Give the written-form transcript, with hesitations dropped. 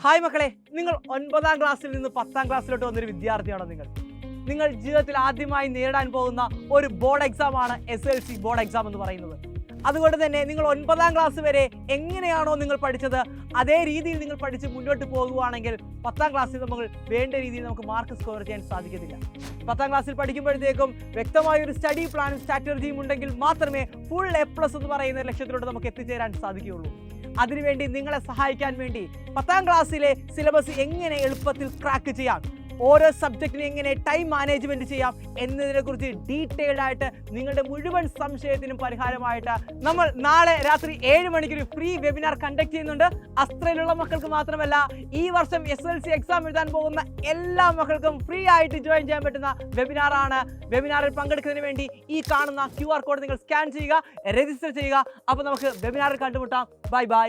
Hi മക്കളെ, നിങ്ങൾ 9ാം ക്ലാസ്സിൽ നിന്ന് 10ാം ക്ലാസ്സിലോട്ട് വന്നൊരു വിദ്യാർത്ഥിയാണോ നിങ്ങൾ ജീവിതത്തിൽ ആദ്യമായി നേരിടാൻ പോകുന്ന ഒരു ബോർഡ് എക്സാമാണ് SLC ബോർഡ് എക്സാം എന്ന് പറയുന്നത്. അതുകൊണ്ട് തന്നെ നിങ്ങൾ 9ാം ക്ലാസ് വരെ എങ്ങനെയാണോ നിങ്ങൾ പഠിച്ചത് അതേ രീതിയിൽ നിങ്ങൾ പഠിച്ച് മുന്നോട്ട് പോകുകയാണെങ്കിൽ 10ാം ക്ലാസ്സിൽ നമുക്ക് വേണ്ട രീതിയിൽ നമുക്ക് മാർക്ക് സ്കോർ ചെയ്യാൻ സാധിക്കത്തില്ല. 10ാം ക്ലാസ്സിൽ പഠിക്കുമ്പോഴത്തേക്കും വ്യക്തമായ ഒരു സ്റ്റഡി പ്ലാനും സ്ട്രാറ്റജിയും ഉണ്ടെങ്കിൽ മാത്രമേ ഫുൾ A+ എന്ന് പറയുന്ന ലക്ഷ്യത്തിലോട്ട് നമുക്ക് എത്തിച്ചേരാൻ സാധിക്കുകയുള്ളൂ. അതിനുവേണ്ടി നിങ്ങളെ സഹായിക്കാൻ വേണ്ടി 10ാം ക്ലാസ്സിലെ സിലബസ് എങ്ങനെ എളുപ്പത്തിൽ ക്രാക്ക് ചെയ്യാം, ഓരോ സബ്ജക്റ്റിനെ എങ്ങനെ ടൈം മാനേജ്മെന്റ് ചെയ്യാം എന്നതിനെക്കുറിച്ച് ഡീറ്റെയിൽഡ് ആയിട്ട് നിങ്ങളുടെ മുഴുവൻ സംശയത്തിനും പരിഹാരമായിട്ട് നമ്മൾ നാളെ രാത്രി 7 മണിക്ക് ഒരു ഫ്രീ വെബിനാർ കണ്ടക്ട് ചെയ്യുന്നുണ്ട്. അസ്ത്രയിലുള്ള മക്കൾക്ക് മാത്രമല്ല, ഈ വർഷം SLC എക്സാം എഴുതാൻ പോകുന്ന എല്ലാ മക്കൾക്കും ഫ്രീ ആയിട്ട് ജോയിൻ ചെയ്യാൻ പറ്റുന്ന വെബിനാറാണ്. വെബിനാറിൽ പങ്കെടുക്കുന്നതിന് വേണ്ടി ഈ കാണുന്ന QR കോഡ് നിങ്ങൾ സ്കാൻ ചെയ്യുക, രജിസ്റ്റർ ചെയ്യുക. അപ്പോൾ നമുക്ക് വെബിനാറിൽ കണ്ടുമുട്ടാം. Bye bye.